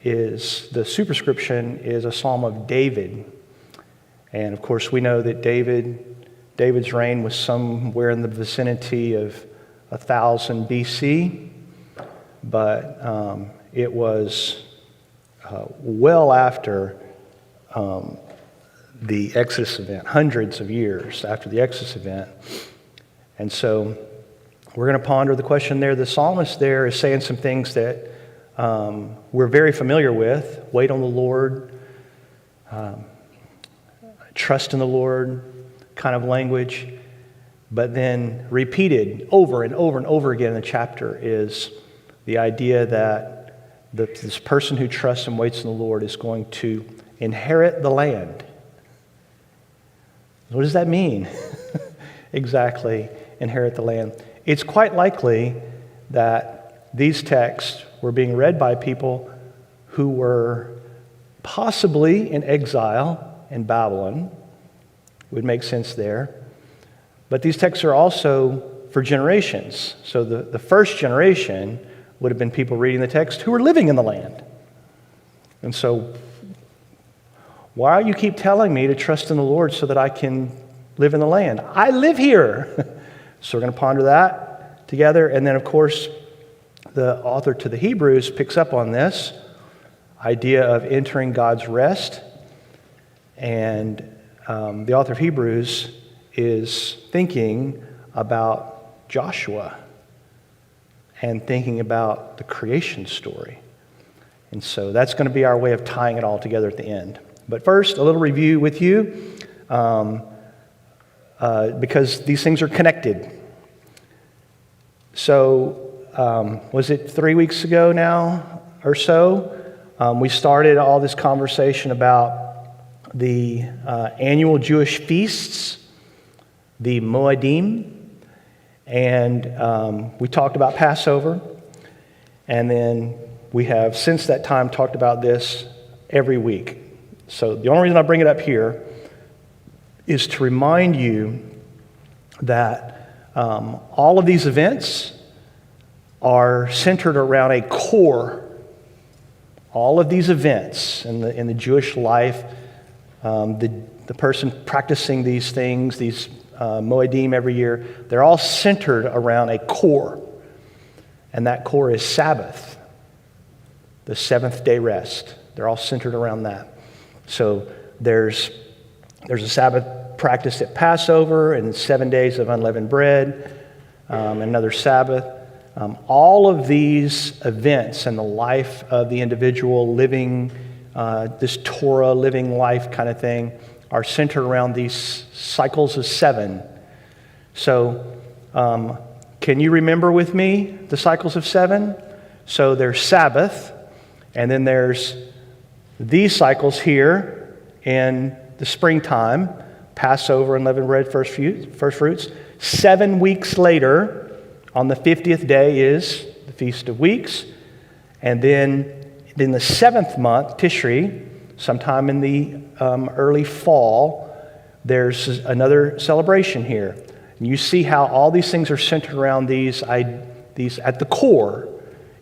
the superscription is a Psalm of David. And of course, we know that David's reign was somewhere in the vicinity of 1000 BC, but it was well after the Exodus event, hundreds of years after the Exodus event. And so we're going to ponder the question there. The psalmist there is saying some things that we're very familiar with. Wait on the Lord, trust in the Lord kind of language. But then repeated over and over and over again in the chapter is the idea that this person who trusts and waits on the Lord is going to inherit the land. What does that mean? Exactly, inherit the land. It's quite likely that these texts were being read by people who were possibly in exile in Babylon. Would make sense there. But these texts are also for generations. So the first generation would have been people reading the text who were living in the land. And so, why do you keep telling me to trust in the Lord so that I can live in the land? I live here. So we're going to ponder that together. And then, of course, the author to the Hebrews picks up on this idea of entering God's rest. And the author of Hebrews is thinking about Joshua and thinking about the creation story. And so that's going to be our way of tying it all together at the end. But first, a little review with you, because these things are connected. So, was it 3 weeks ago now or so? We started all this conversation about the annual Jewish feasts, the Moedim, and we talked about Passover. And then we have, since that time, talked about this every week. So the only reason I bring it up here is to remind you that all of these events are centered around a core. All of these events in the Jewish life, the person practicing these things, these Moedim every year, they're all centered around a core. And that core is Sabbath, the seventh day rest. They're all centered around that. So there's a Sabbath practice at Passover and 7 days of unleavened bread, another Sabbath. All of these events and the life of the individual living this Torah living life kind of thing are centered around these cycles of 7. So can you remember with me the cycles of 7? So there's Sabbath, and then there's these cycles here in the springtime, Passover, unleavened bread, first fruits. 7 weeks later, on the 50th day, is the Feast of Weeks. And then in the 7th month, Tishri, sometime in the early fall, there's another celebration here. And you see how all these things are centered around these at the core.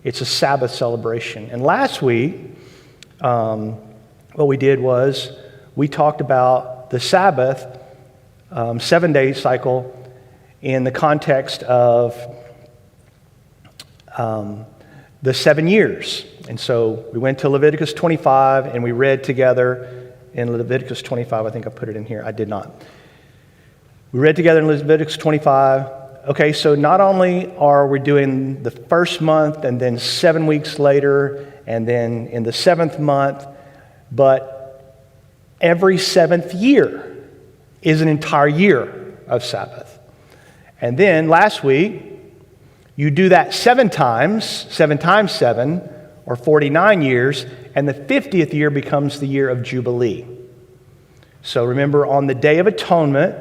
It's a Sabbath celebration. And last week, what we did was we talked about the Sabbath 7-day cycle in the context of the 7 years. And so we went to Leviticus 25 and we read together in Leviticus 25. I think I put it in here. I did not. We read together in Leviticus 25. Okay, so not only are we doing the first month and then 7 weeks later and then in the 7th month, but every 7th year is an entire year of Sabbath. And then last week, you do that 7 times 7, or 49 years, and the 50th year becomes the year of Jubilee. So remember, on the Day of Atonement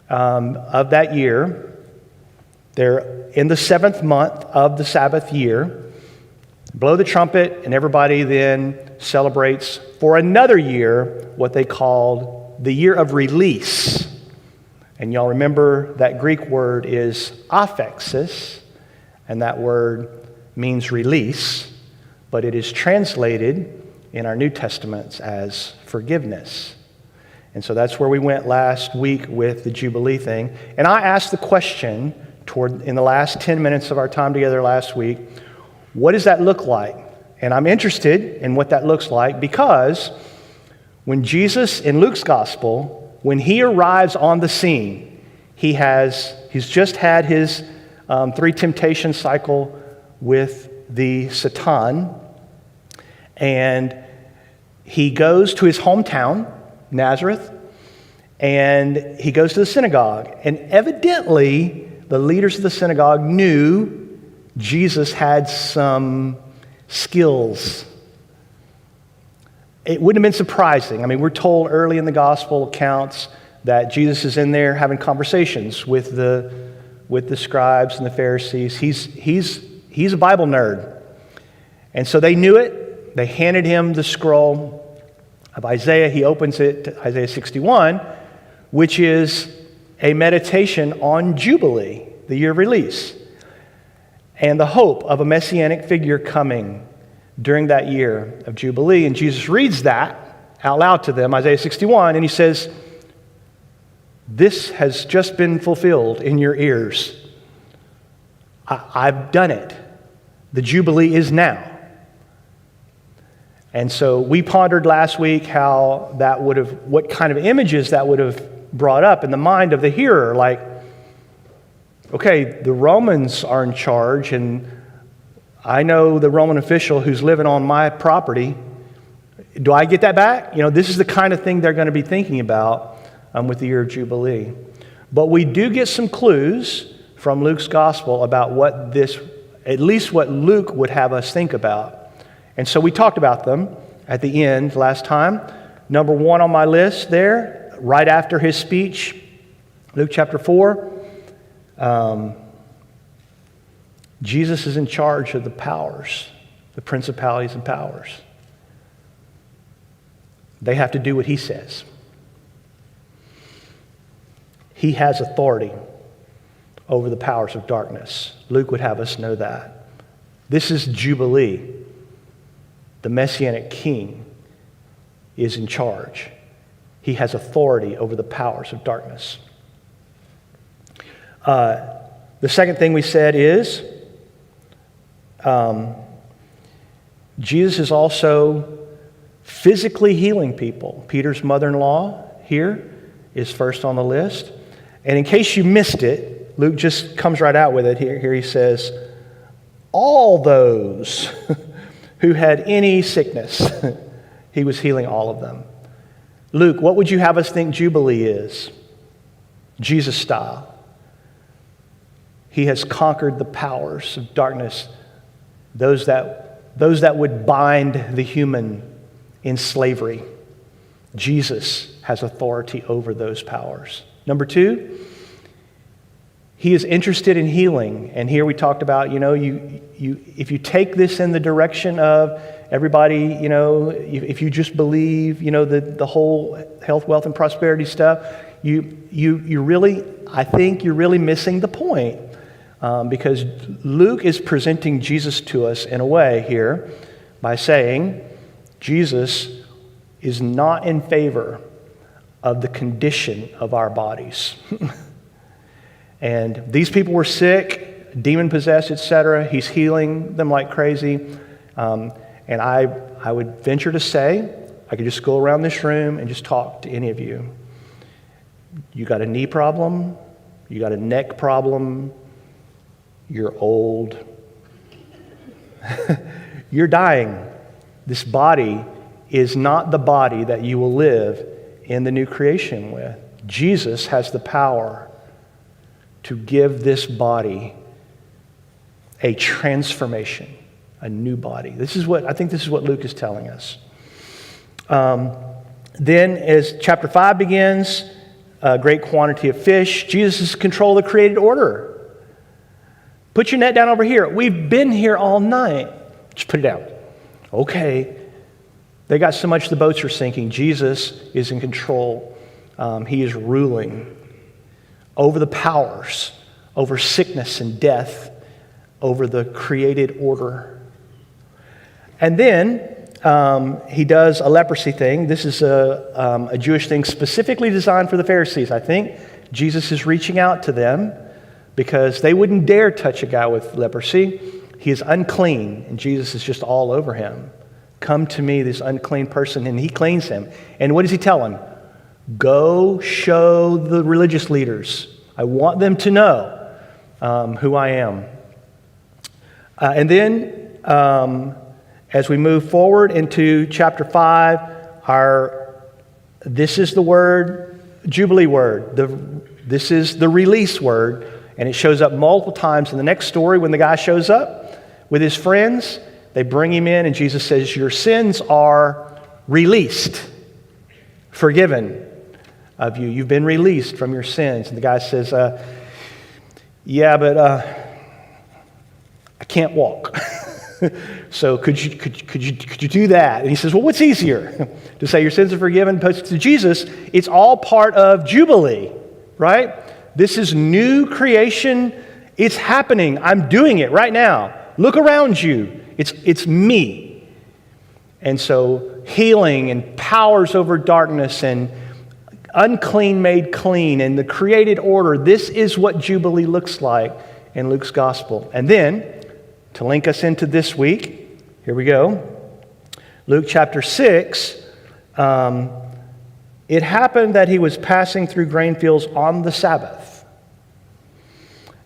of that year, they're in the 7th month of the Sabbath year, blow the trumpet, and everybody then celebrates for another year what they called the year of release. And y'all remember that Greek word is aphexis, and that word means release. but it is translated in our New Testaments as forgiveness. And so that's where we went last week with the Jubilee thing. And I asked the question in the last 10 minutes of our time together last week, what does that look like? And I'm interested in what that looks like because when Jesus, in Luke's gospel, when he arrives on the scene, he's just had his 3 temptation cycle with the Satan, and he goes to his hometown, Nazareth, and he goes to the synagogue. And evidently, the leaders of the synagogue knew Jesus had some skills. It wouldn't have been surprising. I mean, we're told early in the gospel accounts that Jesus is in there having conversations with the scribes and the Pharisees. He's a Bible nerd. And so they knew it. They handed him the scroll of Isaiah. He opens it to Isaiah 61, which is a meditation on Jubilee, the year of release, and the hope of a messianic figure coming during that year of Jubilee. And Jesus reads that out loud to them, Isaiah 61, and he says, "This has just been fulfilled in your ears. I've done it. The Jubilee is now." And so we pondered last week what kind of images that would have brought up in the mind of the hearer. Like, okay, the Romans are in charge, and I know the Roman official who's living on my property. Do I get that back? This is the kind of thing they're going to be thinking about with the year of Jubilee. But we do get some clues from Luke's gospel about at least what Luke would have us think about. And so we talked about them at the end last time. Number 1 on my list there, right after his speech, Luke chapter 4, Jesus is in charge of the powers, the principalities and powers. They have to do what he says. He has authority over the powers of darkness. Luke would have us know that. This is Jubilee. The Messianic King is in charge. He has authority over the powers of darkness. The second thing we said is Jesus is also physically healing people. Peter's mother-in-law here is first on the list. And in case you missed it, Luke just comes right out with it. Here he says, all those who had any sickness, he was healing all of them. Luke, what would you have us think Jubilee is? Jesus style. He has conquered the powers of darkness, those that would bind the human in slavery. Jesus has authority over those powers. Number 2, he is interested in healing. And here we talked about, if you take this in the direction of everybody, if you just believe, the whole health, wealth, and prosperity stuff, I think you're really missing the point. Because Luke is presenting Jesus to us in a way here by saying Jesus is not in favor of the condition of our bodies. And these people were sick, demon-possessed, etc. He's healing them like crazy. And I would venture to say, I could just go around this room and just talk to any of you. You got a knee problem, you got a neck problem, you're old, you're dying. This body is not the body that you will live in the new creation with. Jesus has the power to give this body a transformation, a new body. I think this is what Luke is telling us. Then as chapter 5 begins, a great quantity of fish. Jesus is in control of the created order. Put your net down over here. We've been here all night. Just put it down. Okay. They got so much the boats are sinking. Jesus is in control. He is ruling over the powers, over sickness and death, over the created order. And then he does a leprosy thing. This is a Jewish thing specifically designed for the Pharisees, I think. Jesus is reaching out to them because they wouldn't dare touch a guy with leprosy. He is unclean, and Jesus is just all over him. Come to me, this unclean person, and he cleans him. And what does he tell him? Go show the religious leaders. I want them to know who I am. And then as we move forward into chapter 5, this is the word, Jubilee word. This is the release word, and it shows up multiple times in the next story. When the guy shows up with his friends, they bring him in, and Jesus says, your sins are released, forgiven of you. You've been released from your sins. And the guy says, yeah, but I can't walk. So could you do that? And he says, well, what's easier? To say your sins are forgiven? But to Jesus, it's all part of Jubilee, right? This is new creation. It's happening. I'm doing it right now. Look around you. It's me. And so healing and powers over darkness and unclean made clean and the created order. This is what Jubilee looks like in Luke's gospel. And then, to link us into this week, here we go. Luke chapter 6. It happened that he was passing through grain fields on the Sabbath.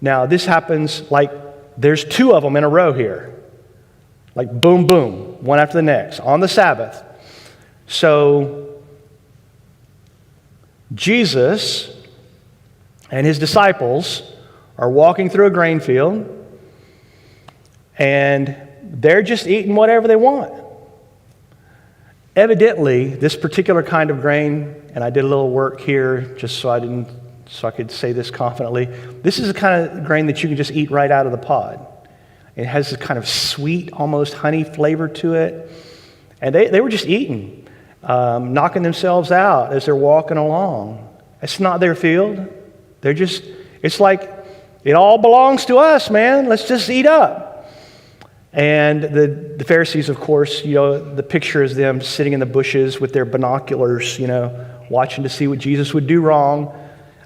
Now, this happens like there's two of them in a row here. Like boom, boom, one after the next, on the Sabbath. So, Jesus and his disciples are walking through a grain field, and they're just eating whatever they want. Evidently, this particular kind of grain, and I did a little work here just so I could say this confidently. This is the kind of grain that you can just eat right out of the pod. It has this kind of sweet, almost honey flavor to it. And they were just eating, knocking themselves out as they're walking along. It's not their field. It's like, it all belongs to us, man. Let's just eat up. And the Pharisees, of course, the picture is them sitting in the bushes with their binoculars, watching to see what Jesus would do wrong.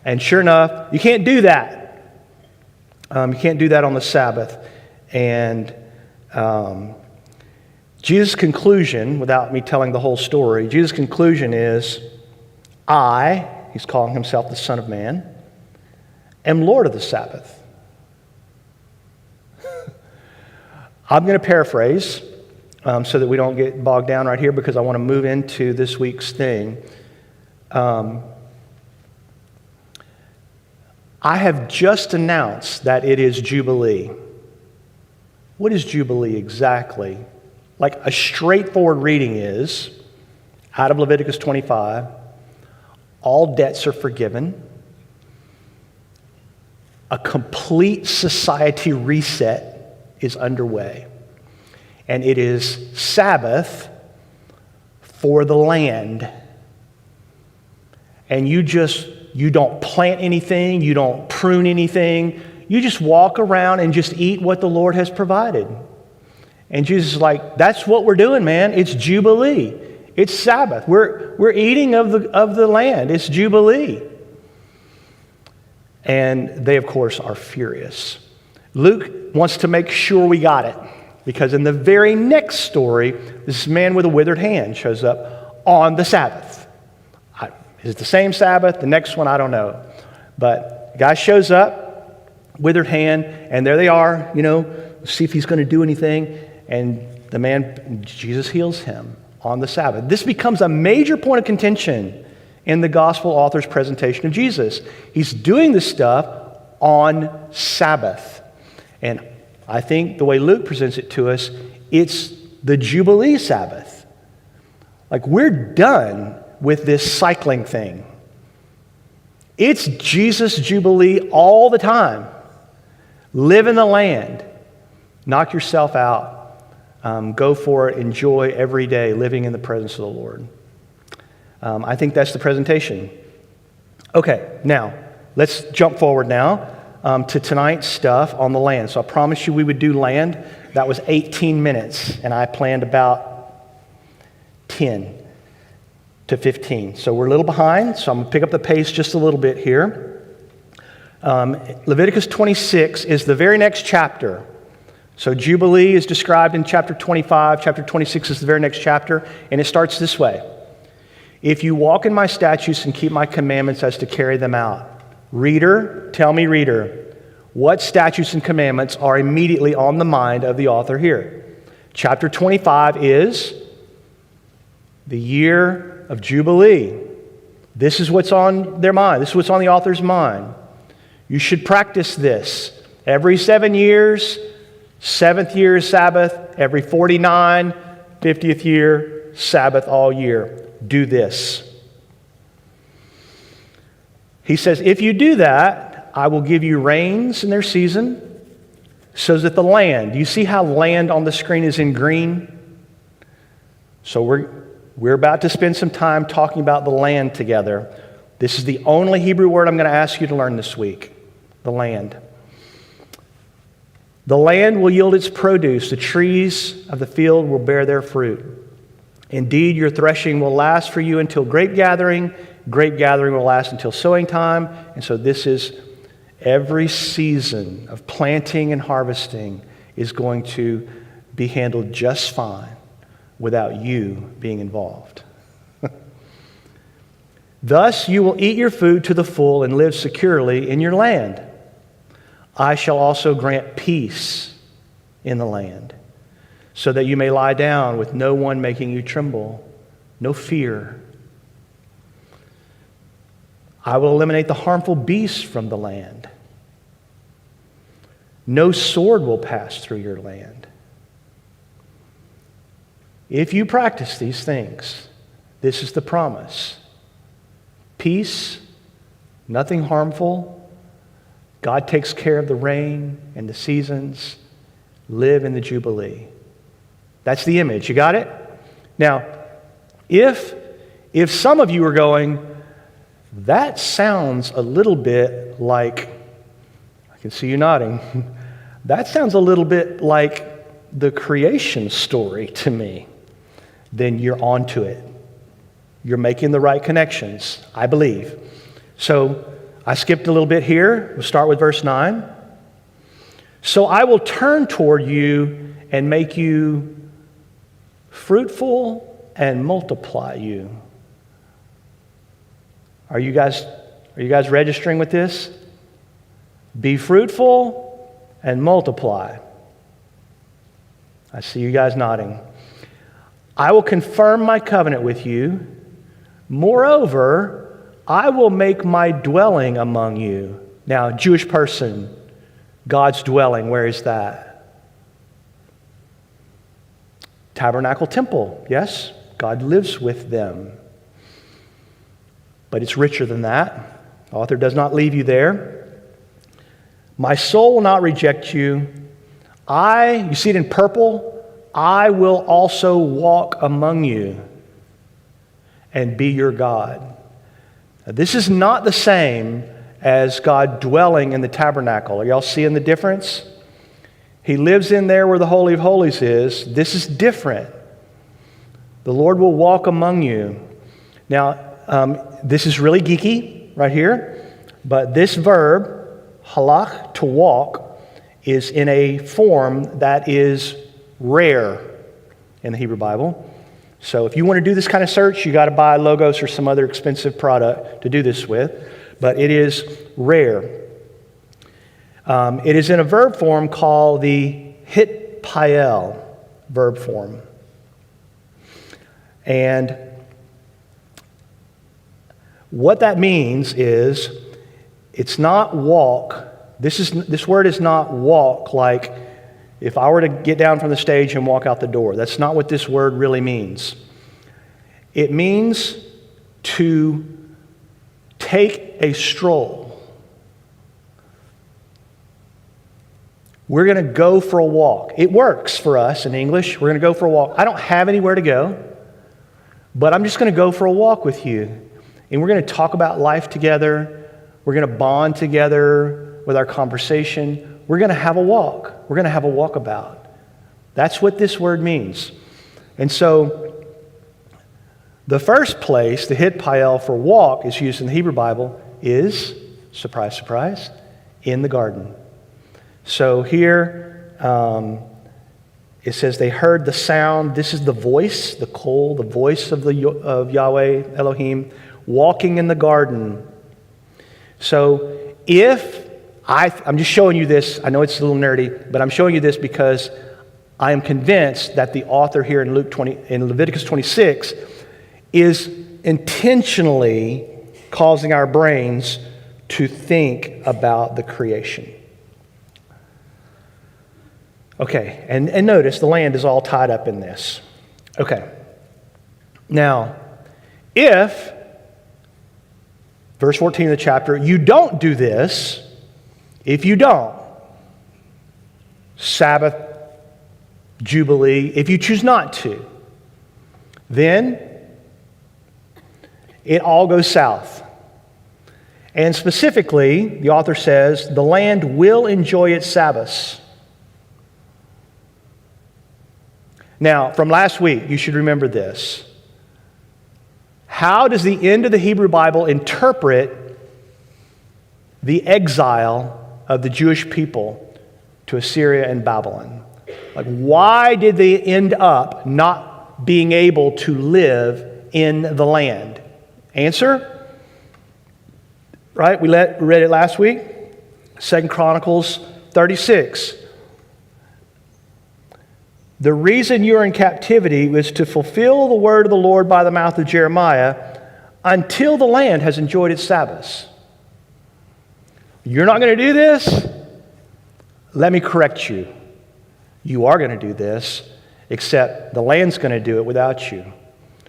And sure enough, you can't do that. You can't do that on the Sabbath. And Jesus' conclusion, without me telling the whole story, Jesus' conclusion is, he's calling himself the Son of Man, am Lord of the Sabbath. I'm going to paraphrase so that we don't get bogged down right here because I want to move into this week's thing. I have just announced that it is Jubilee. What is Jubilee exactly? Like a straightforward reading is, out of Leviticus 25, all debts are forgiven. A complete society reset is underway. And it is Sabbath for the land. And you don't plant anything, you don't prune anything, you just walk around and just eat what the Lord has provided. And Jesus is like, that's what we're doing, man. It's Jubilee. It's Sabbath. We're eating of the land. It's Jubilee. And they, of course, are furious. Luke wants to make sure we got it. Because in the very next story, this man with a withered hand shows up on the Sabbath. Is it the same Sabbath? The next one, I don't know. But the guy shows up, withered hand, and there they are, see if he's going to do anything. And the man, Jesus heals him on the Sabbath. This becomes a major point of contention in the gospel author's presentation of Jesus. He's doing this stuff on Sabbath. And I think the way Luke presents it to us, it's the Jubilee Sabbath. Like, we're done with this cycling thing. It's Jesus Jubilee all the time. Live in the land. Knock yourself out. Go for it. Enjoy every day living in the presence of the Lord. I think that's the presentation. Okay, now, let's jump forward now. to tonight's stuff on the land. So I promised you we would do land. That was 18 minutes, and I planned about 10 to 15. So we're a little behind, so I'm going to pick up the pace just a little bit here. Leviticus 26 is the very next chapter. So Jubilee is described in chapter 25. Chapter 26 is the very next chapter, and it starts this way. If you walk in my statutes and keep my commandments as to carry them out. Reader, tell me, reader, what statutes and commandments are immediately on the mind of the author here? Chapter 25 is the year of Jubilee. This is what's on their mind. This is what's on the author's mind. You should practice this. Every 7 years, 7th year is Sabbath. Every 49, 50th year, Sabbath all year. Do this. He says, if you do that, I will give you rains in their season, so that the land, you see how land on the screen is in green? So we're about to spend some time talking about the land together. This is the only Hebrew word I'm going to ask you to learn this week, the land. The land will yield its produce. The trees of the field will bear their fruit. Indeed, your threshing will last for you until grape gathering. Grape gathering will last until sowing time. And so this is every season of planting and harvesting is going to be handled just fine without you being involved. Thus you will eat your food to the full and live securely in your land. I shall also grant peace in the land, so that you may lie down with no one making you tremble, no fear. I will eliminate the harmful beasts from the land. No sword will pass through your land. If you practice these things, this is the promise. Peace, nothing harmful. God takes care of the rain and the seasons. Live in the Jubilee. That's the image. You got it? Now, if some of you are going, that sounds a little bit like, I can see you nodding, that sounds a little bit like the creation story to me, then you're onto it. You're making the right connections, I believe. So I skipped a little bit here. We'll start with verse 9. So I will turn toward you and make you fruitful and multiply you. Are you guys registering with this? Be fruitful and multiply. I see you guys nodding. I will confirm my covenant with you. Moreover, I will make my dwelling among you. Now, Jewish person, God's dwelling, where is that? Tabernacle temple, yes? God lives with them. But it's richer than that. The author does not leave you there. My soul will not reject you. You see it in purple? I will also walk among you and be your God. Now, this is not the same as God dwelling in the tabernacle. Are y'all seeing the difference? He lives in there where the Holy of Holies is. This is different. The Lord will walk among you. Now, this is really geeky right here, but this verb, halach, to walk, is in a form that is rare in the Hebrew Bible. So if you want to do this kind of search, you got to buy Logos or some other expensive product to do this with, but it is rare. It is in a verb form called the hitpael verb form. And what that means is it's not walk. This word is not walk like if I were to get down from the stage and walk out the door. That's not what this word really means. It means to take a stroll. We're going to go for a walk. It works for us in English. We're going to go for a walk. I don't have anywhere to go, but I'm just going to go for a walk with you. And we're going to talk about life together. We're going to bond together. with our conversation. We're going to have a walk. We're going to have a walkabout. That's what this word means. And so the first place the hitpael for walk is used in the Hebrew Bible is, surprise, surprise, in the garden. So here it says they heard the sound. This is the voice, the kol, the voice of Yahweh Elohim walking in the garden. So I'm just showing you this. I know it's a little nerdy, but I'm showing you this because I am convinced that the author here in Leviticus 26 is intentionally causing our brains to think about the creation. Okay, and notice the land is all tied up in this. Okay. Now, if, verse 14 of the chapter, you don't do this, if you don't, Sabbath, Jubilee, if you choose not to, then it all goes south. And specifically, the author says, the land will enjoy its Sabbaths. Now, from last week, you should remember this. How does the end of the Hebrew Bible interpret the exile of the Jewish people to Assyria and Babylon? Like, why did they end up not being able to live in the land? Answer? Right? We read it last week. 2 Chronicles 36. The reason you're in captivity was to fulfill the word of the Lord by the mouth of Jeremiah until the land has enjoyed its Sabbaths. You're not going to do this? Let me correct you. You are going to do this, except the land's going to do it without you.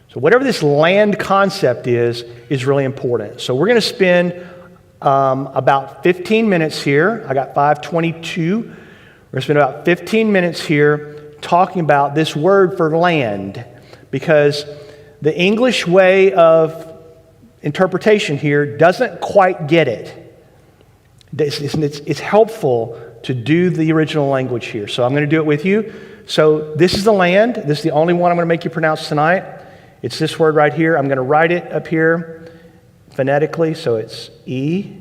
So whatever this land concept is really important. So we're going to spend about 15 minutes here. I got 5:22. We're going to spend about 15 minutes here talking about this word for land, because the English way of interpretation here doesn't quite get it. It's helpful to do the original language here. So I'm going to do it with you. So this is the land. This is the only one I'm going to make you pronounce tonight. It's this word right here. I'm going to write it up here phonetically. So it's E-R-E-T-S.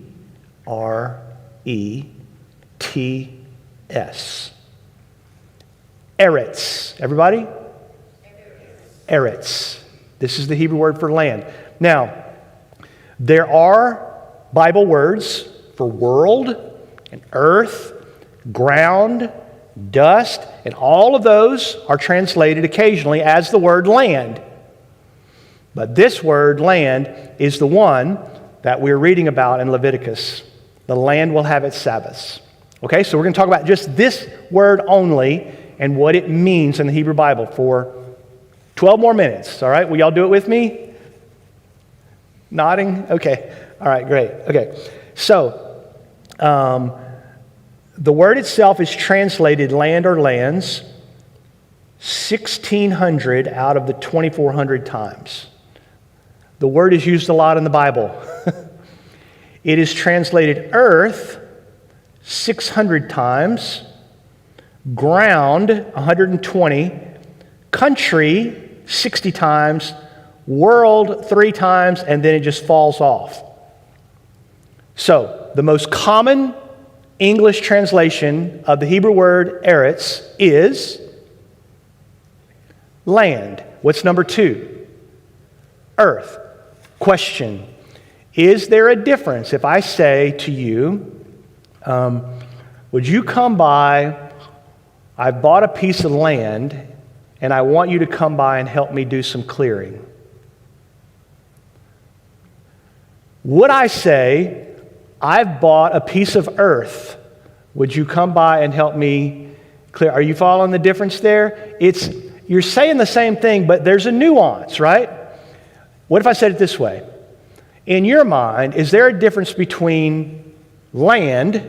Eretz. Everybody? Eretz. This is the Hebrew word for land. Now, there are Bible words for world and earth, ground, dust, and all of those are translated occasionally as the word land. But this word, land, is the one that we're reading about in Leviticus. The land will have its Sabbaths. Okay, so we're going to talk about just this word only and what it means in the Hebrew Bible for 12 more minutes. All right, will y'all do it with me? Nodding? Okay. All right, great. Okay, so the word itself is translated land or lands 1,600 out of the 2,400 times. The word is used a lot in the Bible. It is translated earth 600 times, ground 120, country 60 times, world 3 times, and then it just falls off. So, the most common English translation of the Hebrew word eretz is land. What's number 2? Earth. Question: is there a difference if I say to you, would you come by? I've bought a piece of land and I want you to come by and help me do some clearing. Would I say, I've bought a piece of earth, would you come by and help me clear? Are you following the difference there? You're saying the same thing, but there's a nuance, right? What if I said it this way? In your mind, is there a difference between land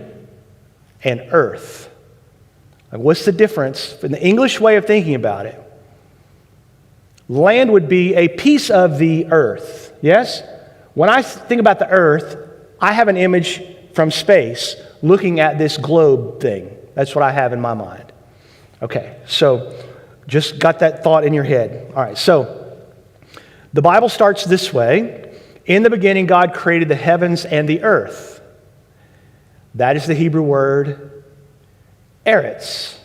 and earth? Like, what's the difference in the English way of thinking about it? Land would be a piece of the earth, yes? When I think about the earth, I have an image from space. looking at this globe thing. That's what I have in my mind. Okay, so just got that thought in your head. All right, so the Bible starts this way. In the beginning, God created the heavens and the earth. That is the Hebrew word eretz.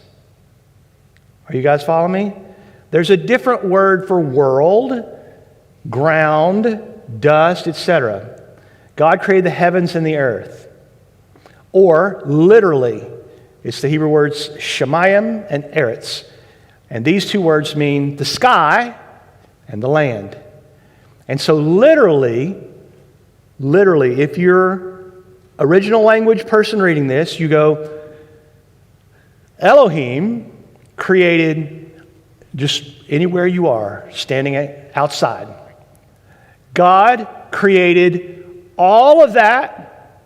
Are you guys following me? There's a different word for world, ground, dust, etc. God created the heavens and the earth. Or, literally, it's the Hebrew words shemayim and eretz. And these two words mean the sky and the land. And so literally, if you're original language person reading this, you go, Elohim created just anywhere you are, standing outside. God created all of that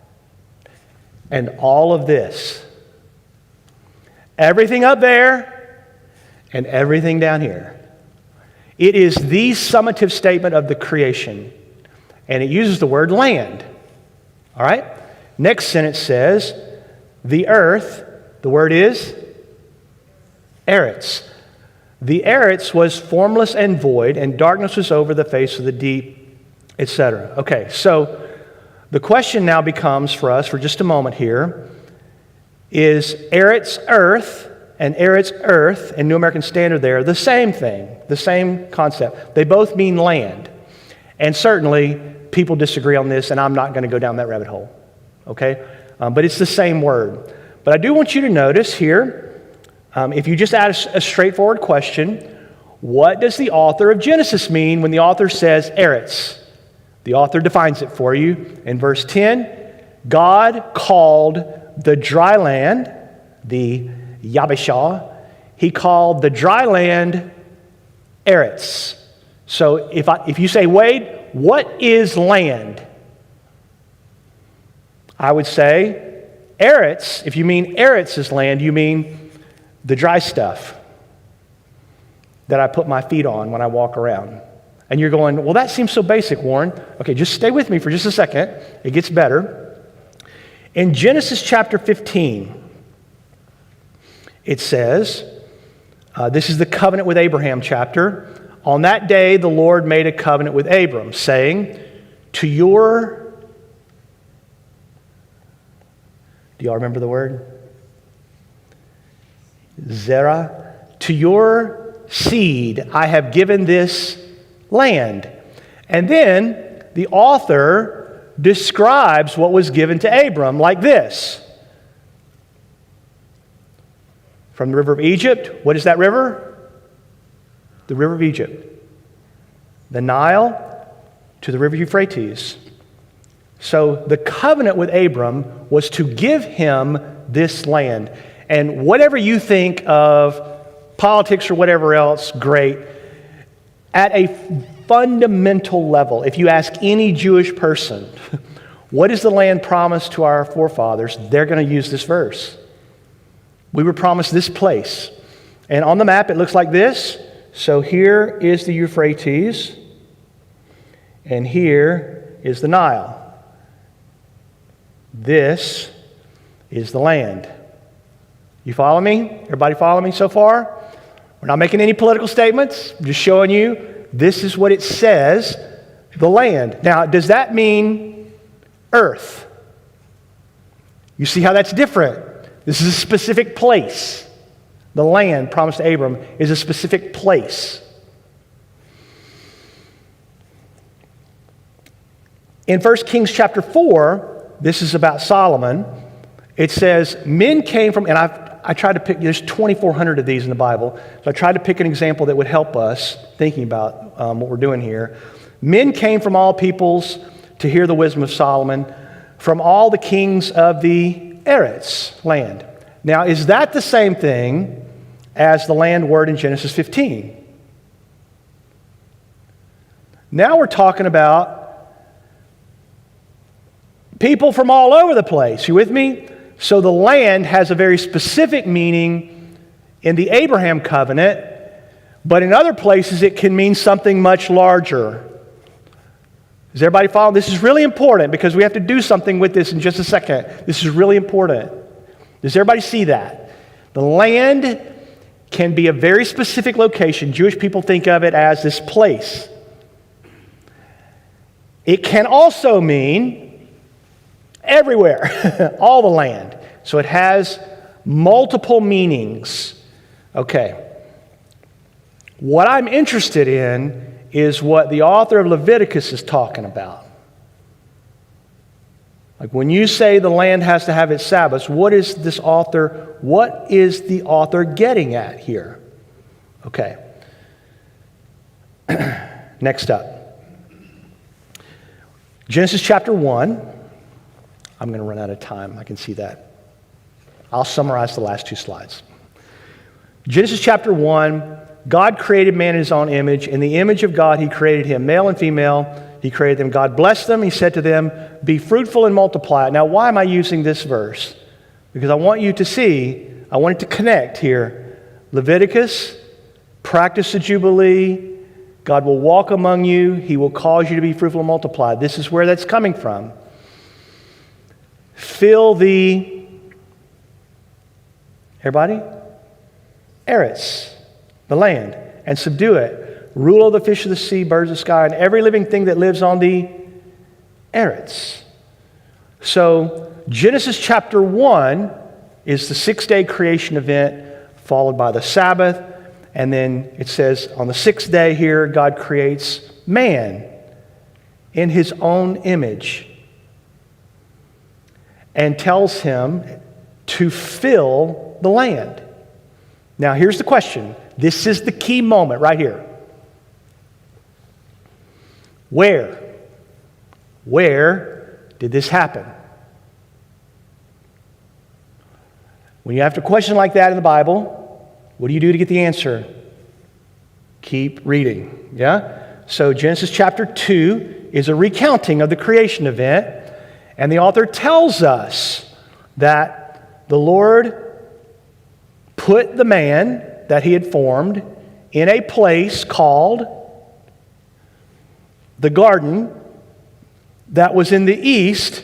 and all of this. Everything up there and everything down here. It is the summative statement of the creation. And it uses the word land. All right? Next sentence says, the earth, the word is eretz. The eretz was formless and void, and darkness was over the face of the deep, etc. Okay, so the question now becomes for us, for just a moment here, is eretz earth and eretz earth, in New American Standard there, the same thing, the same concept. They both mean land. And certainly, people disagree on this, and I'm not going to go down that rabbit hole. Okay? But it's the same word. But I do want you to notice here, if you just ask a straightforward question, what does the author of Genesis mean when the author says eretz? The author defines it for you. In verse 10, God called the dry land, the Yabeshah, he called the dry land eretz. So if you say, Wade, what is land? I would say eretz, if you mean eretz is land, you mean the dry stuff that I put my feet on when I walk around. And you're going, well, that seems so basic, Warren. Okay, just stay with me for just a second. It gets better. In Genesis chapter 15, it says, this is the covenant with Abraham chapter. On that day, the Lord made a covenant with Abram, saying, to your, do y'all remember the word? Zerah, to your seed I have given this land. And then the author describes what was given to Abram like this. From the river of Egypt, what is that river? The river of Egypt. The Nile to the river Euphrates. So the covenant with Abram was to give him this land. And whatever you think of politics or whatever else, great. At a fundamental level, if you ask any Jewish person, what is the land promised to our forefathers? They're going to use this verse. We were promised this place. And on the map, it looks like this. So here is the Euphrates, and here is the Nile. This is the land. You follow me? Everybody follow me so far? We're not making any political statements. I'm just showing you this is what it says, the land. Now, does that mean earth? You see how that's different? This is a specific place. The land promised to Abram is a specific place. In 1 Kings chapter 4, this is about Solomon. It says, men came from, and I tried to pick, there's 2,400 of these in the Bible, so I tried to pick an example that would help us thinking about what we're doing here. Men came from all peoples to hear the wisdom of Solomon, from all the kings of the Eretz land. Now, is that the same thing as the land word in Genesis 15? Now we're talking about people from all over the place. You with me? So the land has a very specific meaning in the Abraham covenant, but in other places it can mean something much larger. Is everybody following? This is really important because we have to do something with this in just a second. This is really important. Does everybody see that? The land can be a very specific location. Jewish people think of it as this place. It can also mean everywhere, all the land. So it has multiple meanings. Okay. What I'm interested in is what the author of Leviticus is talking about. Like when you say the land has to have its Sabbaths, what is the author getting at here? Okay. Next up. Genesis chapter 1. I'm going to run out of time. I can see that. I'll summarize the last two slides. Genesis chapter 1, God created man in his own image. In the image of God, he created him, male and female. He created them. God blessed them. He said to them, be fruitful and multiply. Now, why am I using this verse? Because I want you to see, I want it to connect here. Leviticus, practice the Jubilee. God will walk among you. He will cause you to be fruitful and multiply. This is where that's coming from. Fill the, everybody? Eretz, the land, and subdue it. Rule of the fish of the sea, birds of the sky, and every living thing that lives on the Eretz. So Genesis chapter 1 is the 6-day creation event followed by the Sabbath. And then it says on the 6th day here, God creates man in his own image and tells him to fill the land. Now here's the question. This is the key moment right here. Where did this happen? When you have a question like that in the Bible, what do you do to get the answer? Keep reading. Yeah? So Genesis chapter 2 is a recounting of the creation event, and the author tells us that the Lord put the man that he had formed in a place called the garden that was in the east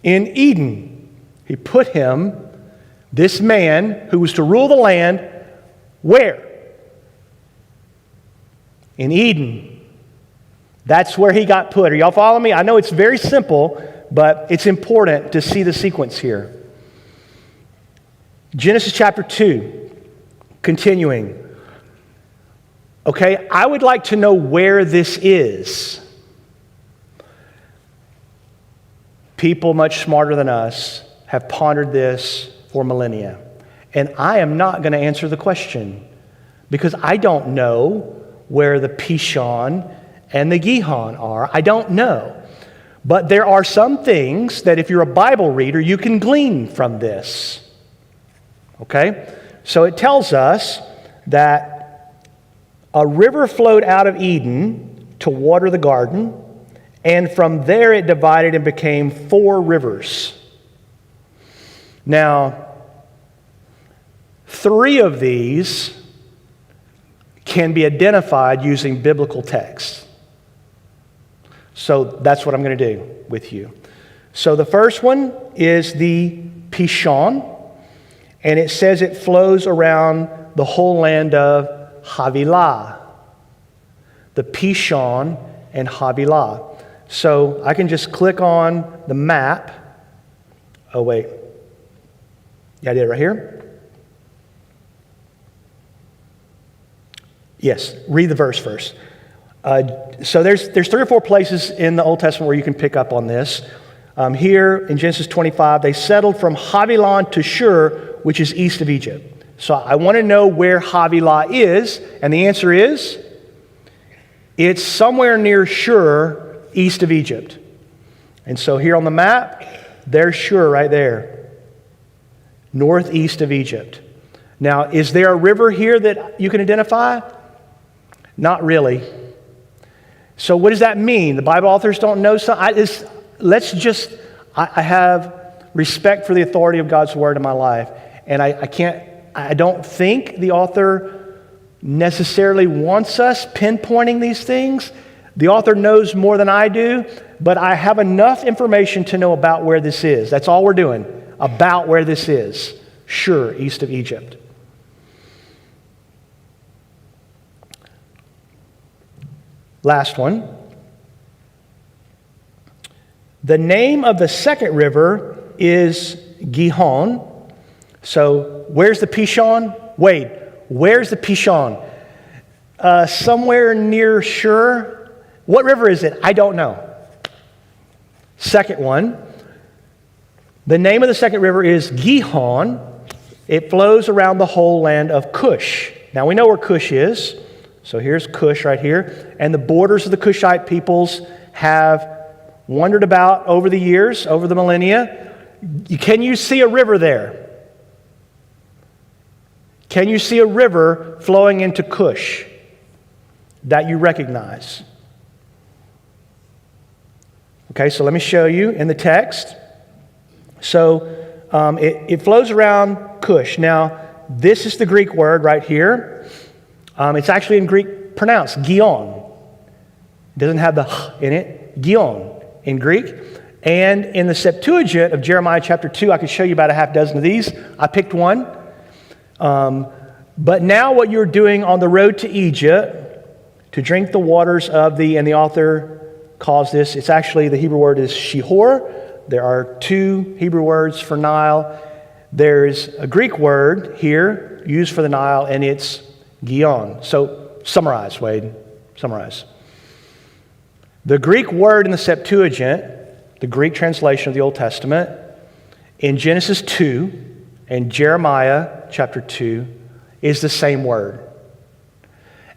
in Eden. He put him, this man who was to rule the land, where? In Eden. That's where he got put. Are y'all following me? I know it's very simple, but it's important to see the sequence here. Genesis chapter 2, continuing. Okay, I would like to know where this is. People much smarter than us have pondered this for millennia. And I am not going to answer the question because I don't know where the Pishon and the Gihon are. I don't know. But there are some things that if you're a Bible reader, you can glean from this. Okay? So it tells us that a river flowed out of Eden to water the garden, and from there it divided and became 4 rivers. Now, 3 of these can be identified using biblical texts. So that's what I'm going to do with you. So the first one is the Pishon, and it says it flows around the whole land of Havilah. The Pishon and Havilah. So I can just click on the map. Oh, wait. Yeah, I did it right here. Yes, read the verse first. So there's 3 or 4 places in the Old Testament where you can pick up on this. Here in Genesis 25, they settled from Havilah to Shur, which is east of Egypt. So I want to know where Havilah is, and the answer is it's somewhere near Shur, east of Egypt. And so here on the map, there's Shur right there, northeast of Egypt. Now, is there a river here that you can identify? Not really. So what does that mean? The Bible authors don't know. I have respect for the authority of God's word in my life. And I don't think the author necessarily wants us pinpointing these things. The author knows more than I do, but I have enough information to know about where this is. That's all we're doing, about where this is. Shur, east of Egypt. Last one. The name of the second river is Gihon. So where's the Pishon? Wade, where's the Pishon? Somewhere near Shur. What river is it? I don't know. Second one. The name of the second river is Gihon. It flows around the whole land of Cush. Now we know where Cush is. So here's Cush right here. And the borders of the Cushite peoples have wandered about over the years, over the millennia. Can you see a river there? Can you see a river flowing into Cush that you recognize? Okay, so let me show you in the text. So it flows around Cush. Now, this is the Greek word right here. It's actually in Greek pronounced Gion. It doesn't have the h in it. Gion in Greek. And in the Septuagint of Jeremiah chapter 2, I could show you about a half dozen of these. I picked one. But now what you're doing on the road to Egypt, to drink the waters of and the author calls this, it's actually, the Hebrew word is shihor. There are two Hebrew words for Nile. There's a Greek word here used for the Nile, and it's Gion. So summarize, Wade. Summarize. The Greek word in the Septuagint, the Greek translation of the Old Testament, in Genesis 2 and Jeremiah chapter 2 is the same word.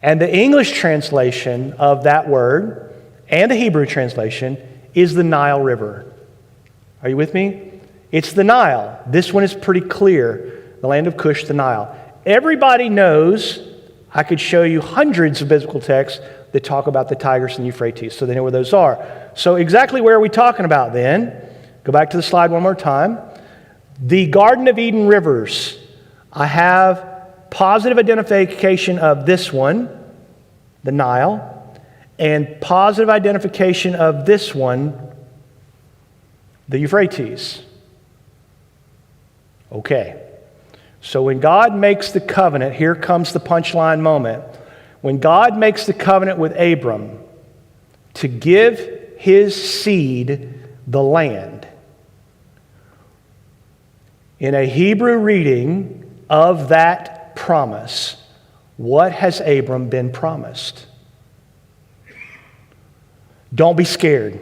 And the English translation of that word and the Hebrew translation is the Nile River. Are you with me? It's the Nile. This one is pretty clear. The land of Cush, the Nile. Everybody knows, I could show you hundreds of biblical texts that talk about the Tigris and Euphrates, so they know where those are. So exactly where are we talking about then? Go back to the slide one more time. The Garden of Eden rivers. I have positive identification of this one, the Nile, and positive identification of this one, the Euphrates. Okay. So when God makes the covenant, here comes the punchline moment. When God makes the covenant with Abram to give his seed the land, in a Hebrew reading of that promise, what has Abram been promised? Don't be scared.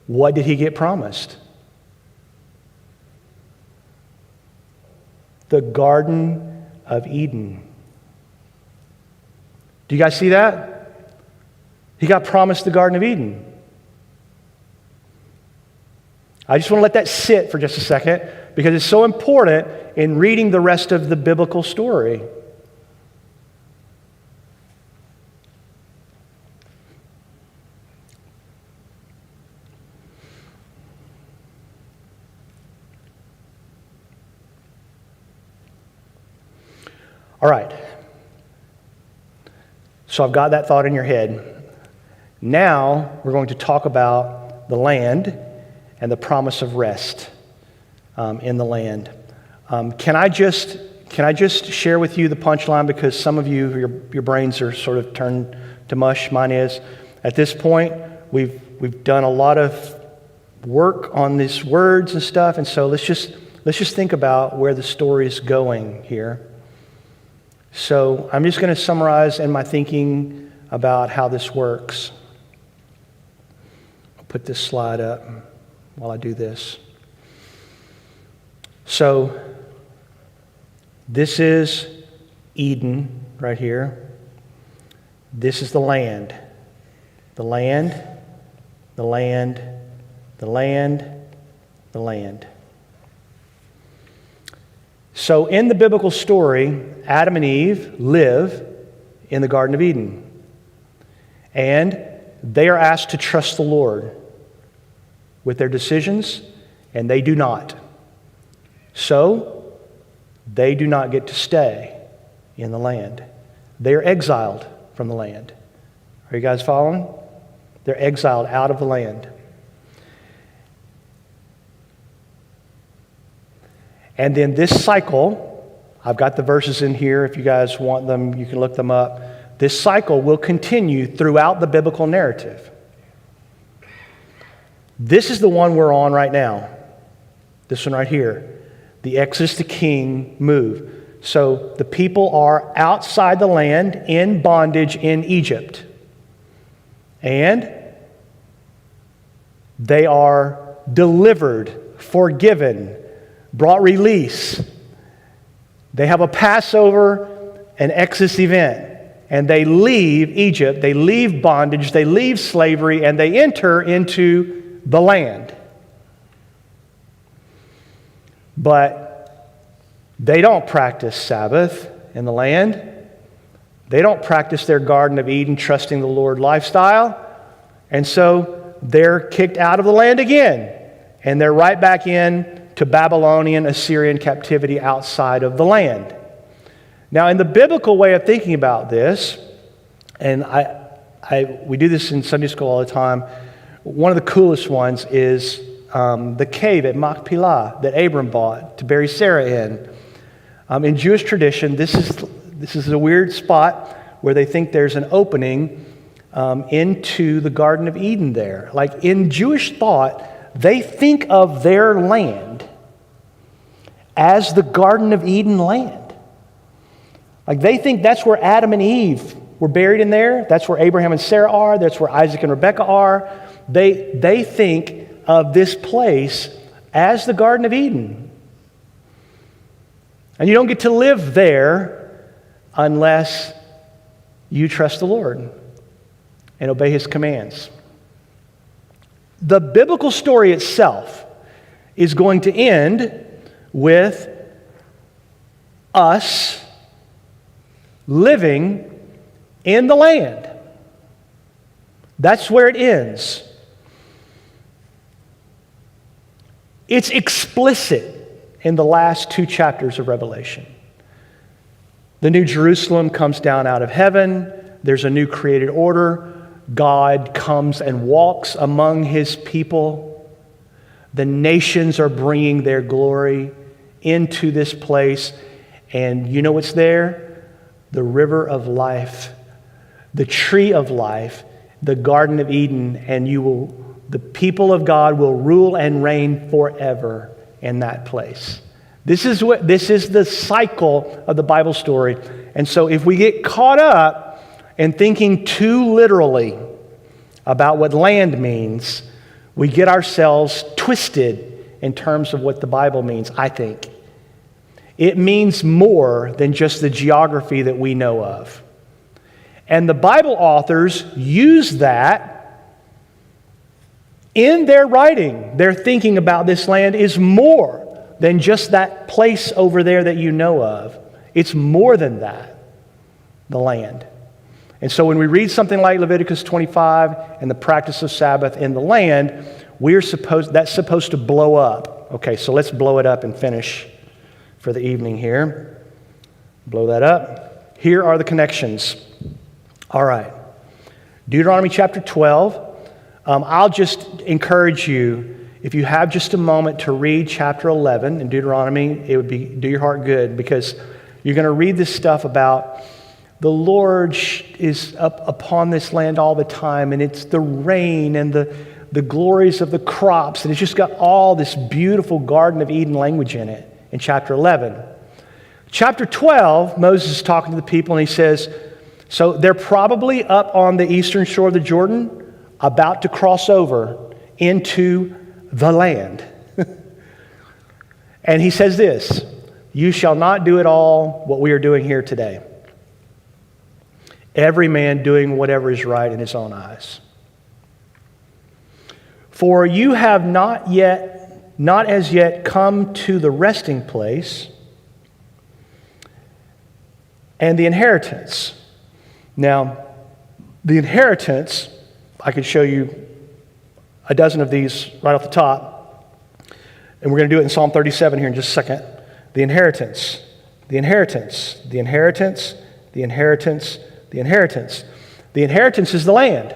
What did he get promised? The Garden of Eden. Do you guys see that? He got promised the Garden of Eden. I just want to let that sit for just a second because it's so important in reading the rest of the biblical story. All right. So I've got that thought in your head. Now we're going to talk about the land and the promise of rest in the land. Can I just share with you the punchline, because some of you, your brains are sort of turned to mush. Mine is. At this point, we've done a lot of work on these words and stuff, and so let's just think about where the story is going here. So I'm just going to summarize in my thinking about how this works. I'll put this slide up while I do this. So this is Eden right here. This is the land. The land, the land, the land, the land. So in the biblical story, Adam and Eve live in the Garden of Eden. And they are asked to trust the Lord with their decisions, and they do not. So they do not get to stay in the land. They are exiled from the land. Are you guys following? They're exiled out of the land. And then this cycle, I've got the verses in here. If you guys want them, you can look them up. This cycle will continue throughout the biblical narrative. This is the one we're on right now. This one right here. The Exodus to King move. So the people are outside the land in bondage in Egypt. And they are delivered, forgiven, brought release. They have a Passover, an Exodus event. And they leave Egypt, they leave bondage, they leave slavery, and they enter into the land. But they don't practice Sabbath in the land. They don't practice their Garden of Eden, trusting the Lord lifestyle. And so they're kicked out of the land again. And they're right back in to Babylonian, Assyrian captivity outside of the land. Now, in the biblical way of thinking about this, and we do this in Sunday school all the time, one of the coolest ones is the cave at Machpelah that Abram bought to bury Sarah in. In Jewish tradition, this is a weird spot where they think there's an opening into the Garden of Eden there. Like in Jewish thought, they think of their land as the Garden of Eden land. Like they think that's where Adam and Eve were buried in there. That's where Abraham and Sarah are. That's where Isaac and Rebekah are. They think of this place as the Garden of Eden. And you don't get to live there unless you trust the Lord and obey His commands. The biblical story itself is going to end with us living in the land. That's where it ends. It's explicit in the last 2 chapters of Revelation. The New Jerusalem comes down out of heaven. There's a new created order. God comes and walks among His people. The nations are bringing their glory into this place. And you know what's there? The river of life, the tree of life, the Garden of Eden, and the people of God will rule and reign forever in that place. This is the cycle of the Bible story. And so if we get caught up in thinking too literally about what land means, we get ourselves twisted in terms of what the Bible means, I think. It means more than just the geography that we know of. And the Bible authors use that in their writing. Their thinking about this land is more than just that place over there that you know of. It's more than that, the land. And so when we read something like Leviticus 25 and the practice of Sabbath in the land, that's supposed to blow up. Okay, so let's blow it up and finish for the evening here. Blow that up. Here are the connections. All right. Deuteronomy chapter 12. I'll just encourage you, if you have just a moment, to read chapter 11 in Deuteronomy. It would do your heart good, because you're going to read this stuff about the Lord is up upon this land all the time, and it's the rain and the glories of the crops, and it's just got all this beautiful Garden of Eden language in it. In chapter 11. Chapter 12, Moses is talking to the people and he says, so they're probably up on the eastern shore of the Jordan, about to cross over into the land. And he says this, you shall not do at all what we are doing here today. Every man doing whatever is right in his own eyes. For you have not as yet come to the resting place and the inheritance. Now, the inheritance, I could show you a dozen of these right off the top, and we're going to do it in Psalm 37 here in just a second. The inheritance, the inheritance, the inheritance, the inheritance, the inheritance. The inheritance is the land.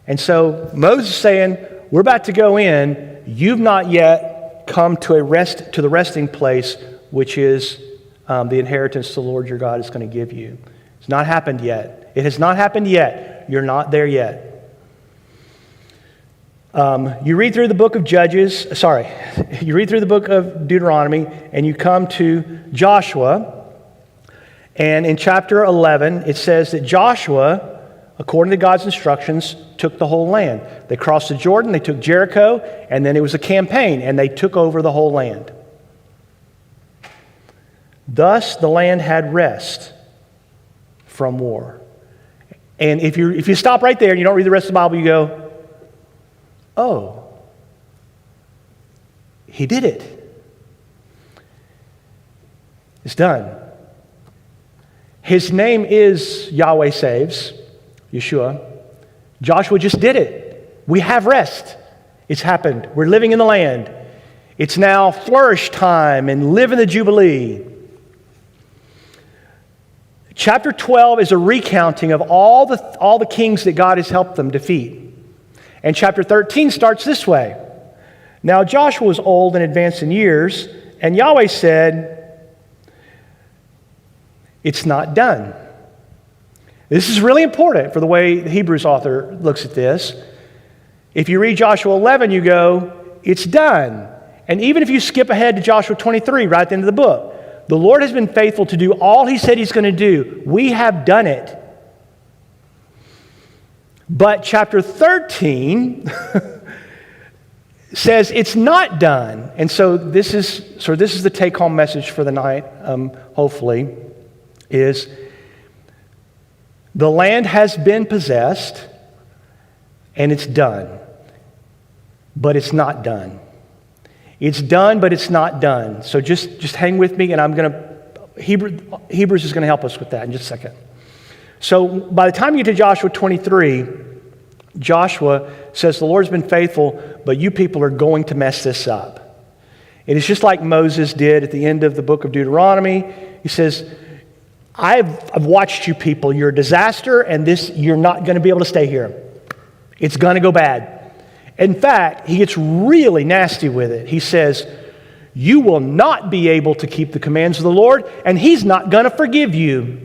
And so Moses is saying, we're about to go in. You've not yet come to the resting place, which is the inheritance the Lord your God is going to give you. It's not happened yet. It has not happened yet. You're not there yet. You read through the book of you read through the book of Deuteronomy, and you come to Joshua. And in chapter 11, it says that Joshua, according to God's instructions, took the whole land. They crossed the Jordan, they took Jericho, and then it was a campaign, and they took over the whole land. Thus, the land had rest from war. And if you stop right there and you don't read the rest of the Bible, you go, oh, he did it. It's done. His name is Yahweh Saves, Yeshua. Joshua just did it. We have rest. It's happened. We're living in the land. It's now flourish time and live in the Jubilee. Chapter 12 is a recounting of all the kings that God has helped them defeat. And chapter 13 starts this way. Now Joshua was old and advanced in years, and Yahweh said, it's not done. This is really important for the way the Hebrews author looks at this. If you read Joshua 11, you go, it's done. And even if you skip ahead to Joshua 23, right at the end of the book, the Lord has been faithful to do all He said He's going to do. We have done it. But chapter 13 says it's not done. And so this is the take-home message for the night, hopefully, is the land has been possessed and it's done. But it's not done. It's done, but it's not done. So just hang with me, and Hebrews is going to help us with that in just a second. So by the time you get to Joshua 23, Joshua says, the Lord's been faithful, but you people are going to mess this up. It is just like Moses did at the end of the book of Deuteronomy. He says, I've watched you people. You're a disaster, and you're not going to be able to stay here. It's going to go bad. In fact, he gets really nasty with it. He says, you will not be able to keep the commands of the Lord, and He's not going to forgive you.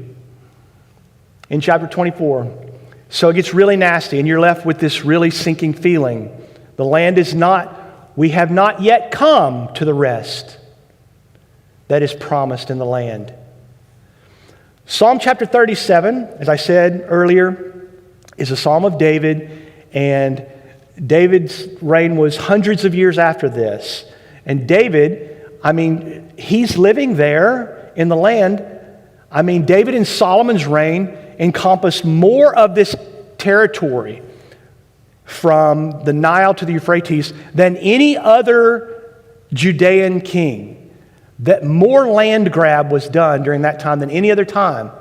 In chapter 24. So it gets really nasty, and you're left with this really sinking feeling. The land we have not yet come to the rest that is promised in the land. Psalm chapter 37, as I said earlier, is a psalm of David, and David's reign was hundreds of years after this. And David, he's living there in the land. David and Solomon's reign encompassed more of this territory from the Nile to the Euphrates than any other Judean king. That more land grab was done during that time than any other time.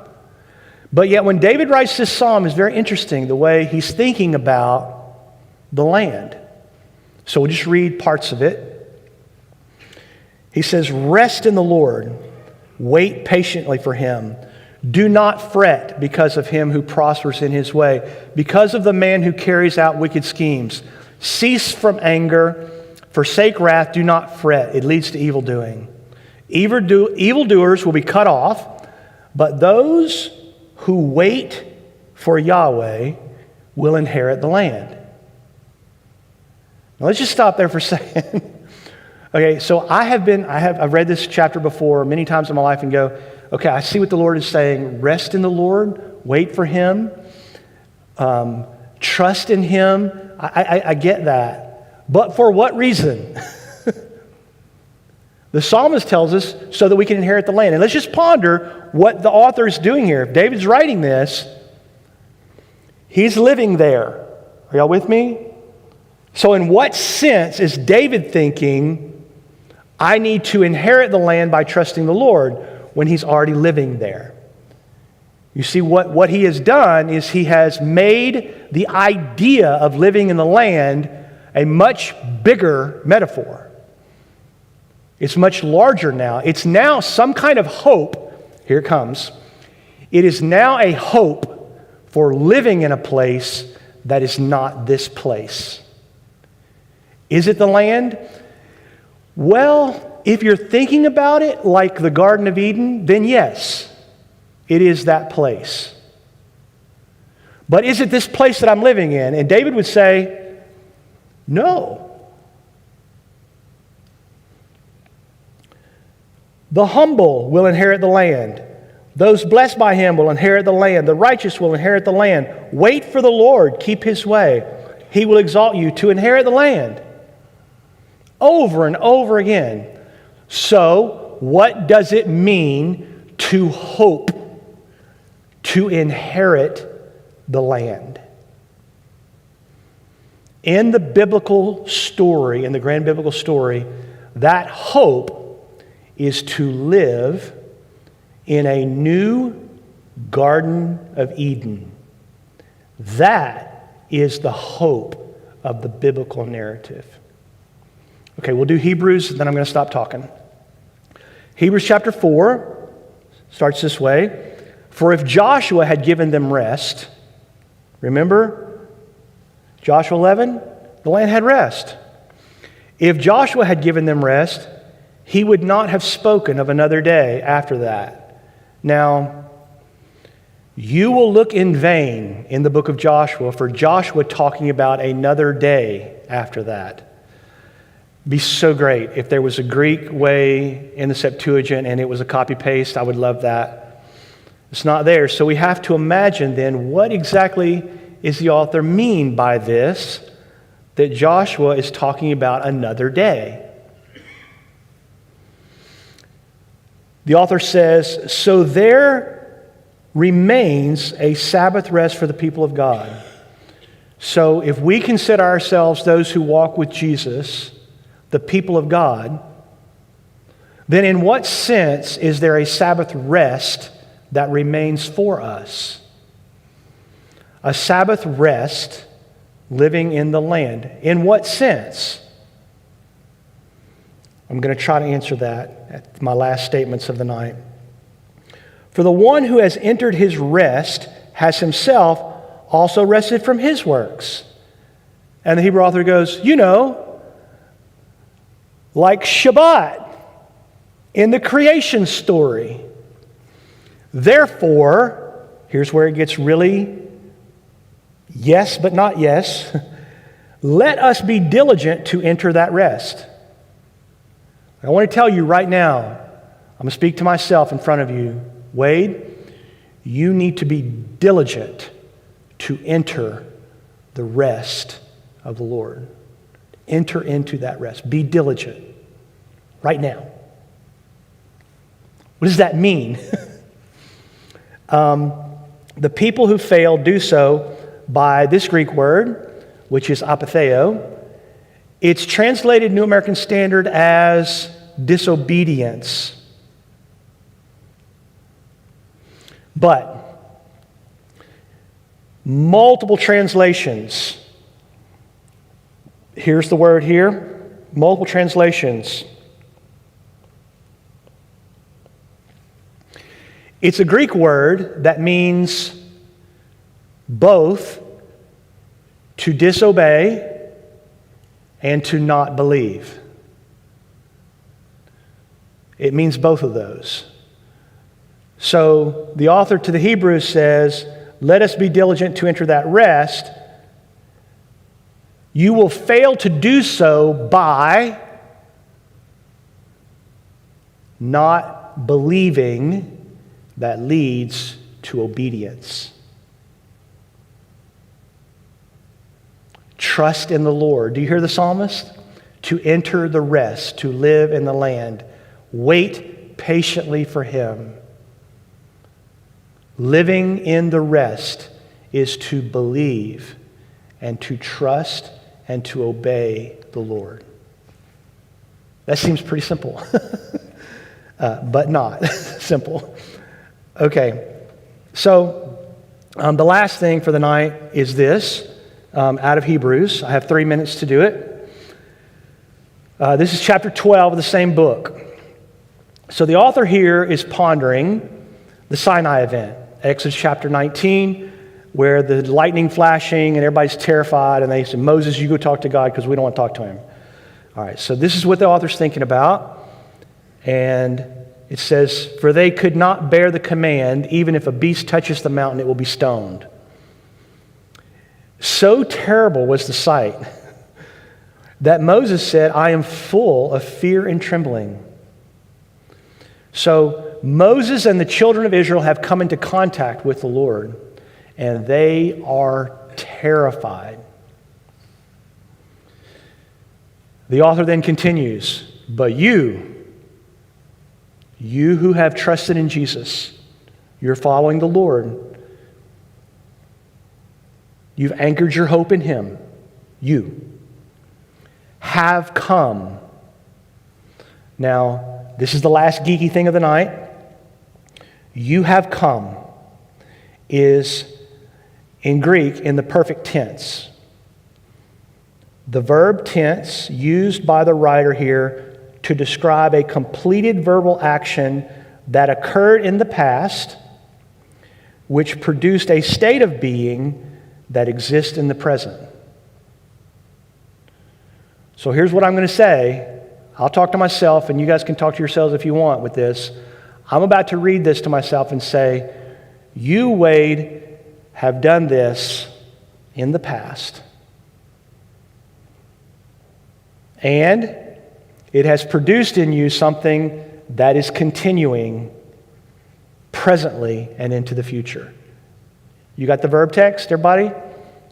But yet when David writes this psalm, it's very interesting the way he's thinking about the land. So we'll just read parts of it. He says, rest in the Lord, wait patiently for Him. Do not fret because of him who prospers in his way, because of the man who carries out wicked schemes. Cease from anger, forsake wrath, do not fret. It leads to evil doing. Evildoers will be cut off, but those who wait for Yahweh will inherit the land. Now let's just stop there for a second. Okay, so I've read this chapter before many times in my life and go, okay, I see what the Lord is saying. Rest in the Lord, wait for Him, trust in Him. I get that. But for what reason? The psalmist tells us so that we can inherit the land. And let's just ponder what the author is doing here. If David's writing this, he's living there. Are y'all with me? So in what sense is David thinking, I need to inherit the land by trusting the Lord, when he's already living there? You see, what he has done is he has made the idea of living in the land a much bigger metaphor. It's much larger now. It's now some kind of hope. Here it comes. It is now a hope for living in a place that is not this place. Is it the land? Well, if you're thinking about it like the Garden of Eden, then yes, it is that place. But is it this place that I'm living in? And David would say, no. The humble will inherit the land. Those blessed by him will inherit the land. The righteous will inherit the land. Wait for the Lord. Keep his way. He will exalt you to inherit the land. Over and over again. So, what does it mean to hope to inherit the land? In the biblical story, in the grand biblical story, that hope is to live in a new Garden of Eden. That is the hope of the biblical narrative. Okay, we'll do Hebrews, and then I'm going to stop talking. Hebrews chapter 4 starts this way. For if Joshua had given them rest, remember Joshua 11, the land had rest. If Joshua had given them rest, he would not have spoken of another day after that. Now, you will look in vain in the book of Joshua for Joshua talking about another day after that. It'd be so great if there was a Greek way in the Septuagint and it was a copy-paste. I would love that. It's not there. So we have to imagine then, what exactly is the author mean by this, that Joshua is talking about another day? The author says, so there remains a Sabbath rest for the people of God. So if we consider ourselves those who walk with Jesus, the people of God, then in what sense is there a Sabbath rest that remains for us? A Sabbath rest living in the land. In what sense? I'm going to try to answer that at my last statements of the night. For the one who has entered his rest has himself also rested from his works. And the Hebrew author goes, like Shabbat in the creation story. Therefore, here's where it gets really yes, but not yes. Let us be diligent to enter that rest. I want to tell you right now, I'm going to speak to myself in front of you. Wade, you need to be diligent to enter the rest of the Lord. Enter into that rest. Be diligent right now. What does that mean? The people who fail do so by this Greek word, which is apatheo. It's translated New American Standard as disobedience. But multiple translations. Here's the word here. Multiple translations. It's a Greek word that means both to disobey and to not believe. It means both of those. So the author to the Hebrews says, let us be diligent to enter that rest. You will fail to do so by not believing that leads to obedience. Trust in the Lord. Do you hear the psalmist? To enter the rest, to live in the land. Wait patiently for Him. Living in the rest is to believe and to trust and to obey the Lord. That seems pretty simple, but not simple. Okay, so the last thing for the night is this, out of Hebrews. I have 3 minutes to do it. This is chapter 12 of the same book. So the author here is pondering the Sinai event, Exodus chapter 19. where the lightning flashing and everybody's terrified, and they say, Moses, you go talk to God because we don't want to talk to him. All right, so this is what the author's thinking about. And it says, for they could not bear the command, even if a beast touches the mountain, it will be stoned. So terrible was the sight that Moses said, I am full of fear and trembling. So Moses and the children of Israel have come into contact with the Lord, and they are terrified. The author then continues, but you who have trusted in Jesus, you're following the Lord, you've anchored your hope in Him, you have come. Now, this is the last geeky thing of the night. You have come is in Greek in the perfect tense. The verb tense used by the writer here to describe a completed verbal action that occurred in the past, which produced a state of being that exists in the present. So here's what I'm going to say. I'll talk to myself, and you guys can talk to yourselves if you want with this. I'm about to read this to myself and say, you, Wade, have done this in the past. And it has produced in you something that is continuing presently and into the future. You got the verb text, everybody?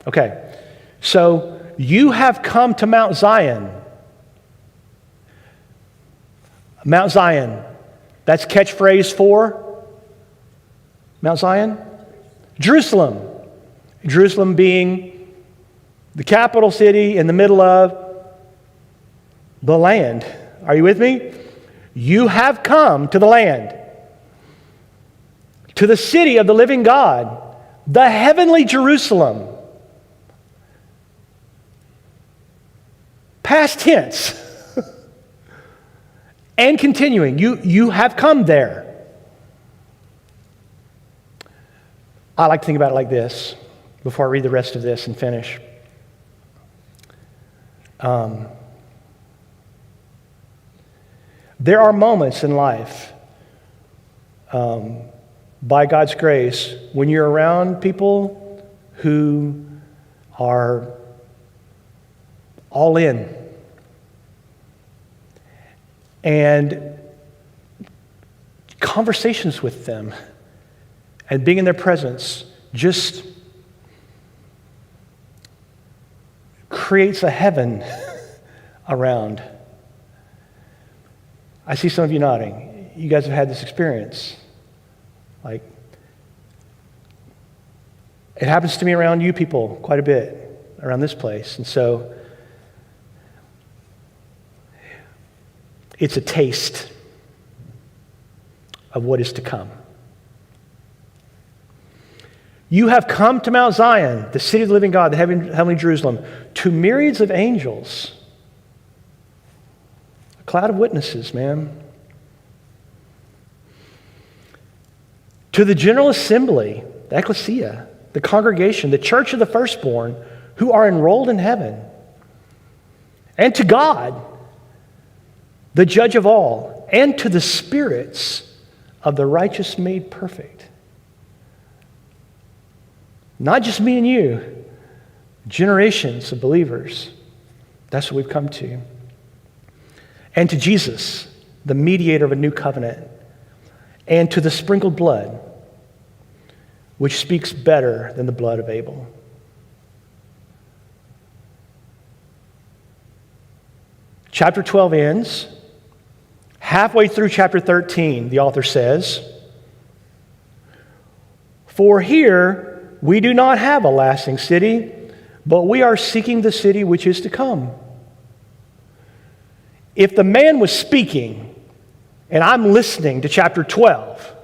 Okay. So, you have come to Mount Zion. Mount Zion. That's catchphrase for Mount Zion? Jerusalem. Jerusalem being the capital city in the middle of the land. Are you with me? You have come to the land, to the city of the living God, the heavenly Jerusalem. Past tense. And continuing, you have come there. I like to think about it like this before I read the rest of this and finish. There are moments in life, by God's grace, when you're around people who are all in. And conversations with them and being in their presence just creates a heaven around. I see some of you nodding. You guys have had this experience. Like, it happens to me around you people quite a bit, around this place. And so, it's a taste of what is to come. You have come to Mount Zion, the city of the living God, the heavenly Jerusalem, to myriads of angels. A cloud of witnesses, man. To the general assembly, the ecclesia, the congregation, the church of the firstborn, who are enrolled in heaven. And to God, the judge of all, and to the spirits of the righteous made perfect. Not just me and you, generations of believers. That's what we've come to. And to Jesus, the mediator of a new covenant, and to the sprinkled blood, which speaks better than the blood of Abel. Chapter 12 ends. Halfway through chapter 13, the author says, for here we do not have a lasting city, but we are seeking the city which is to come. If the man was speaking, and I'm listening to chapter 12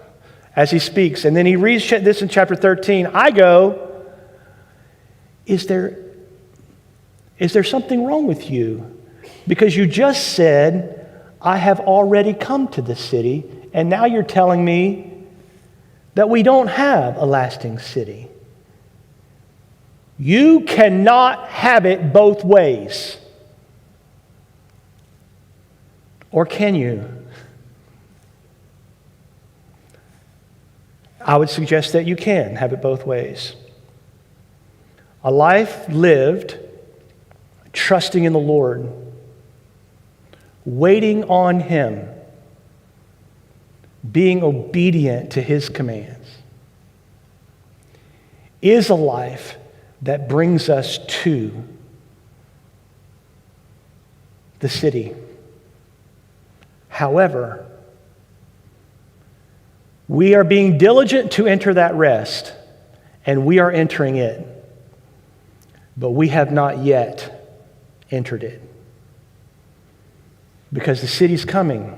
as he speaks, and then he reads this in chapter 13, I go, is there something wrong with you? Because you just said, I have already come to this city, and now you're telling me that we don't have a lasting city. You cannot have it both ways. Or can you? I would suggest that you can have it both ways. A life lived trusting in the Lord, waiting on Him, being obedient to His commands, is a life that brings us to the city. However, we are being diligent to enter that rest, and we are entering it, but we have not yet entered it. Because the city's coming,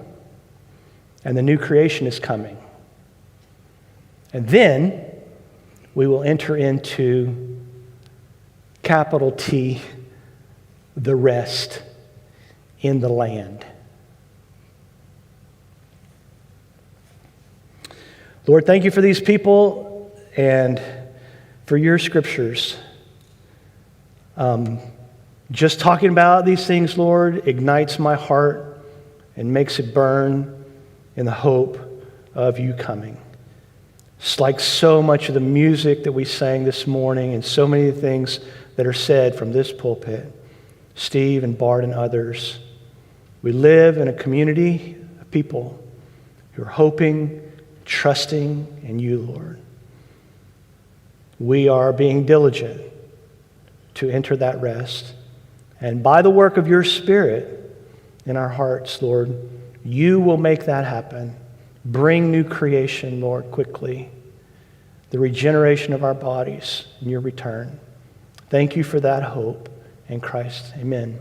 and the new creation is coming. And then we will enter into, capital T, the rest in the land. Lord, thank you for these people and for your scriptures. Just talking about these things, Lord, ignites my heart and makes it burn in the hope of you coming. It's like so much of the music that we sang this morning and so many things that are said from this pulpit, Steve and Bart and others. We live in a community of people who are hoping, trusting in you, Lord. We are being diligent to enter that rest. And by the work of your Spirit in our hearts, Lord, you will make that happen. Bring new creation, Lord, quickly. The regeneration of our bodies in your return. Thank you for that hope in Christ. Amen.